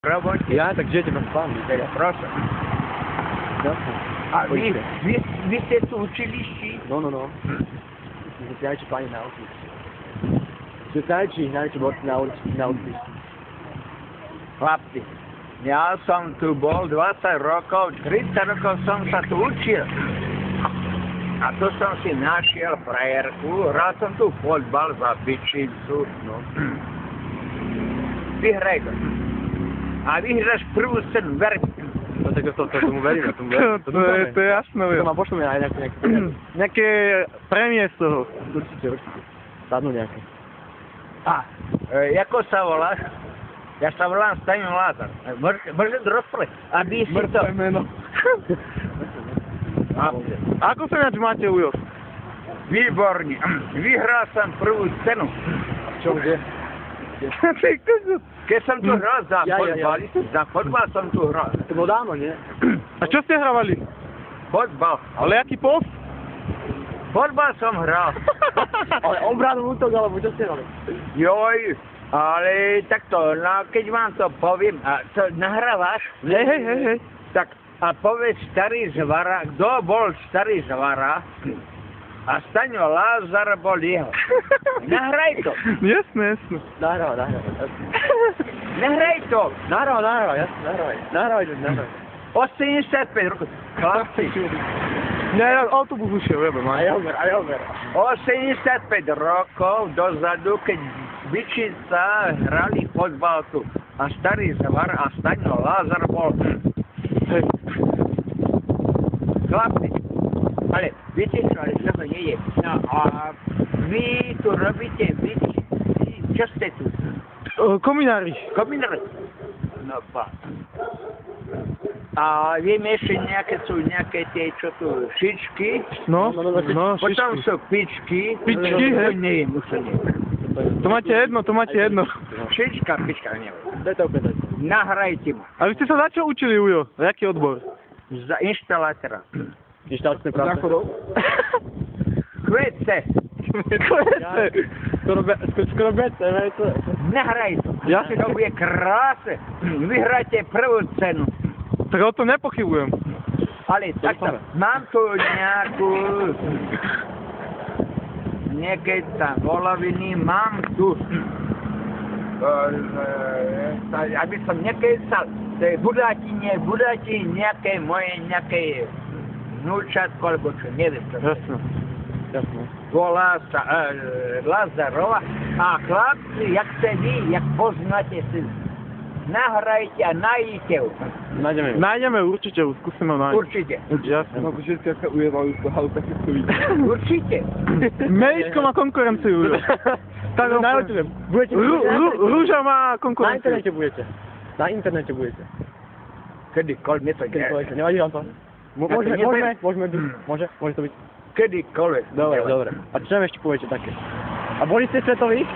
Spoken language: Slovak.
Robote. Ja, tak žijete bez pán. Prosím. A vy ste tu učilišti? No. Že sa najväčší páni naučiť. Že sa najväčší borci naučiť. Chlapci, ja som tu bol 20 rokov, 30 rokov som sa tu učil. A tu som si našiel frajerku, hral som tu fotbal za bičicu. No. Vyhraj to. A vyhráš prvú cenu, ver mi. No tak tomu verím, To je jasné, To ma pošleme aj nejaké prémie z toho. Určite. Sadnú nejaké. Jako sa voláš? Ja sa volám Staňo Lázar. Môžem rozprávať, aby si to... Mŕtve meno. Ako sa ináč máte, Ujo? Výborne. Vyhral som prvú cenu. Čo kde? Keď som tu hral za fotbal som tu hral. To bolo dávno, nie? A čo ste hravali? Fotbal. Ale aký post? Fotbal som hral. Ale obranu útok, alebo čo ste hrali? Joj, ale takto, no keď vám to poviem, a to nahrávaš? Hej. Tak a povedz starý zvara, kto bol starý zvara a Staňo Lázar bol jeho. Nahraj to. Jasné. Nahrávaj. Nahraj to. Nahrávaj, jasne, nahrávaj. 85 rokov. Chlapci. Ja autobus ušiel, jebem. Aj over. 85 rokov dozadu, keď Byčica hrali fotbal tu a starý zvar a Staňo Lázar bol. Hej. Chlapci. Ale viete čo, ale čo to nie je. No a vy tu robíte, čo ste tu? Kominári. Kominári. No pa. A vieme ešte sú nejaké tie, čo tu, šičky. No, Potom šičky. sú pičky. Pičky, hej. Neviem, už to neviem. To máte jedno. Šička, pička, neviem. Daj to opäť. Nahrajte ma. A vy ste sa za čo učili, Ujo? Jaký odbor? Za inštalátora. Inštaláčne práce. Záchodov? Kvece. Skoro bece, vejte. Nahraj to. Ja? To bude krásne. Vyhráte prvú cenu. Tak o to nepochybujem. Ale takto, mám tu nejaké tam voloviny, mám tu, aby som nekecal, to je budáti nejaké moje, nejaké vnúčatko, alebo čo, neviem čo. Jasné. Volá sa Lazarova a chlapci, jak ste vy, jak poznáte si, nahrajte a najdite ju. Nájdeme určite, skúsime nájsť. Určite. Jasné. No, všetci aká ujevajú z toho, ale také to vidí. Určite. Mejško má konkurenciu, Ujo. Tak Rúža má konkurenciu. Na internete budete. Kedykoľvek mi to nie. Nevadí vám to? Môžeme byť. Môže to byť. Kedykoľvek. Dobre. A čo nám ešte poviete také? A boli ste svetoví?